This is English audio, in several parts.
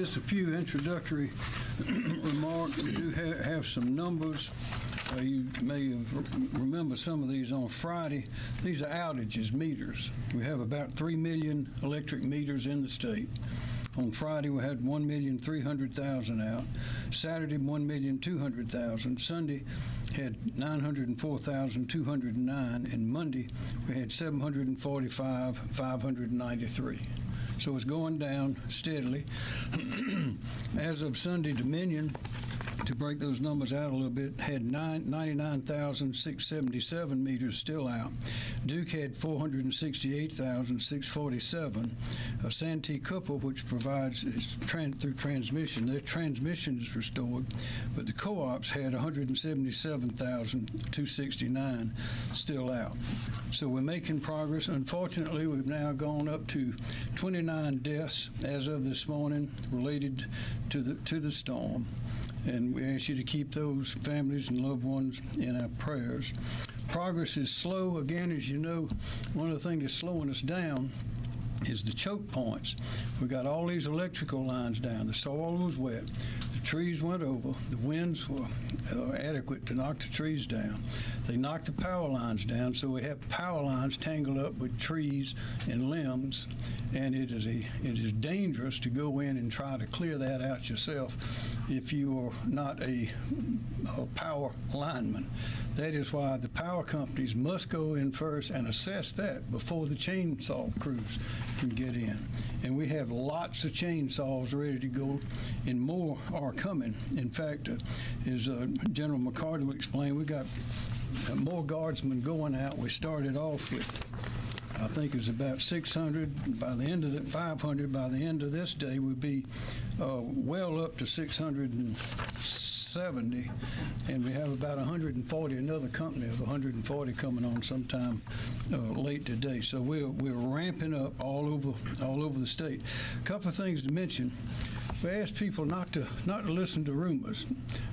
Just a few introductory remarks. We do have some numbers. You may have remember some of these on Friday. These are outages, meters. We have about 3 million electric meters in the state. On Friday, we had 1,300,000 out. Saturday, 1,200,000. Sunday had 904,209. And Monday, we had 745,593. So it's going down steadily. As of Sunday, Dominion, to break those numbers out a little bit, had 99,677 meters still out. Duke had 468,647. Santee Cooper, which provides through transmission, their transmission is restored, but the co-ops had 177,269 still out. So we're making progress. Unfortunately, we've now gone up to 29 deaths as of this morning related to the storm. And we ask you to keep those families and loved ones in our prayers. Progress is slow. Again, as you know, one of the things that's slowing us down is the choke points. We got all these electrical lines down. The soil was wet. The trees went over. The winds were adequate to knock the trees down. They knocked the power lines down, so we have power lines tangled up with trees and limbs, and it is dangerous to go in and try to clear that out yourself if you are not a power lineman. That is why the power companies must go in first and assess that before the chainsaw crews can get in. And we have lots of chainsaws ready to go, and more are coming. In fact, as General McCarty will explain, we got more guardsmen going out. We started off with, I think it was about 600. By the end of 500. By the end of this day, we'll be well up to 670, and we have about 140. Another company of 140 coming on sometime late today. So we're ramping up all over the state. A couple of things to mention. We ask people not to listen to rumors.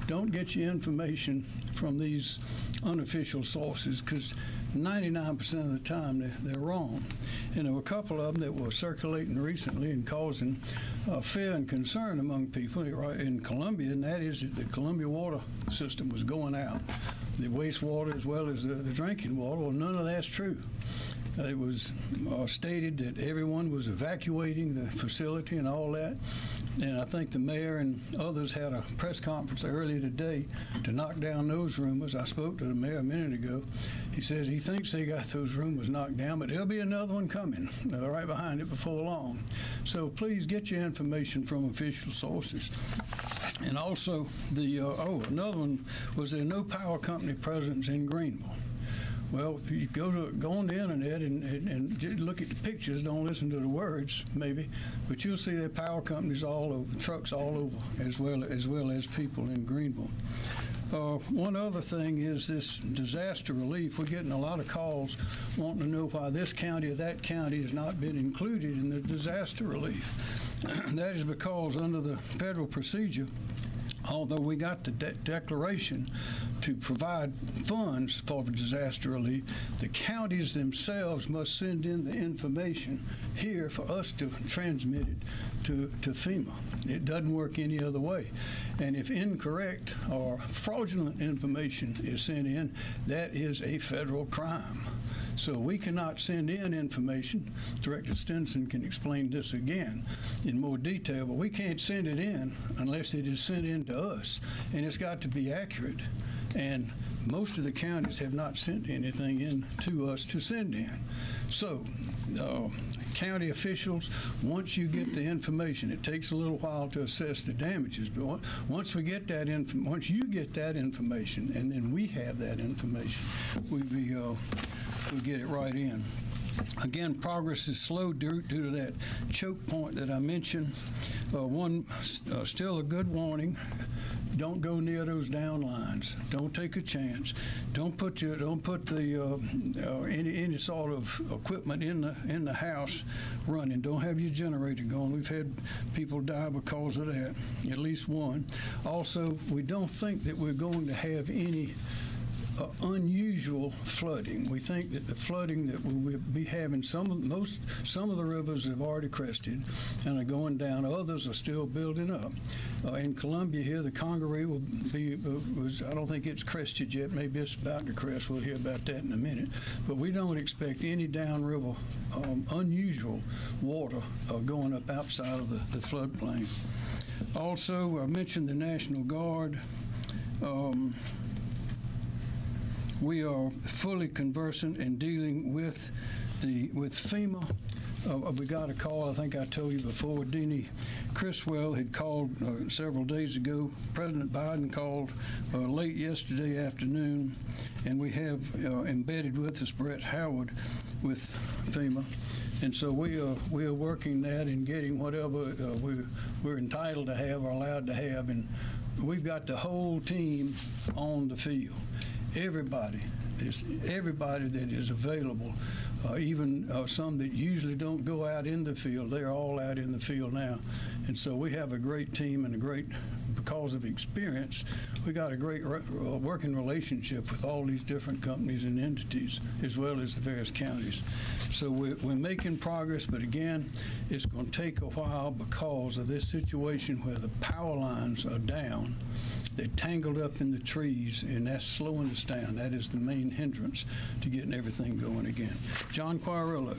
Don't get your information from these unofficial sources, because 99% of the time they're wrong. And there were a couple of them that were circulating recently and causing fear and concern among people in Columbia, and that is that the Columbia water system was going out, the wastewater as well as the drinking water. Well, none of that's true. It was stated that everyone was evacuating the facility and all that. And I think the mayor and others had a press conference earlier today to knock down those rumors. I spoke to the mayor a minute ago. He says he thinks they got those rumors knocked down, but there'll be another one coming right behind it before long. So please get your information from official sources. And also, another one was there no power company presence in Greenville. Well, if you go on the internet and look at the pictures, don't listen to the words, maybe, but you'll see there power companies all over, trucks all over, as well as people in Greenville. One other thing is this disaster relief. We're getting a lot of calls wanting to know why this county or that county has not been included in the disaster relief. That is because under the federal procedure, although we got the declaration to provide funds for disaster relief, the counties themselves must send in the information here for us to transmit it to FEMA. It doesn't work any other way. And if incorrect or fraudulent information is sent in, that is a federal crime. So we cannot send in information. Director Stinson can explain this again in more detail, but we can't send it in unless it is sent in to us, and it's got to be accurate. And most of the counties have not sent anything in to us to send in. So county officials, once you get the information, it takes a little while to assess the damages, but once you get that information, and then we have that information, we get it right in. Again, progress is slow due to that choke point that I mentioned. Still a good warning. Don't go near those down lines. Don't take a chance. Don't put any sort of equipment in the house running. Don't have your generator going. We've had people die because of that, at least one. Also, we don't think that we're going to have any unusual flooding. We think that the flooding that we'll be having, some of the rivers have already crested and are going down. Others are still building up. In Columbia here, the Congaree will be, I don't think it's crested yet. Maybe it's about to crest. We'll hear about that in a minute. But we don't expect any downriver unusual water going up outside of the floodplain. Also, I mentioned the National Guard. We are fully conversant in dealing with FEMA. We got a call, I think I told you before, Deanie Criswell had called several days ago. President Biden called late yesterday afternoon, and we have embedded with us Brett Howard with FEMA. And so we are working that and getting whatever we're entitled to have or allowed to have. And we've got the whole team on the field. Everybody that is available, even some that usually don't go out in the field, they're all out in the field now. And so we have a great team and because of experience, we got a great working relationship with all these different companies and entities, as well as the various counties. So we're making progress, but again, it's going to take a while because of this situation where the power lines are down. They're tangled up in the trees, and that's slowing us down. That is the main hindrance to getting everything going again. John Quarillo.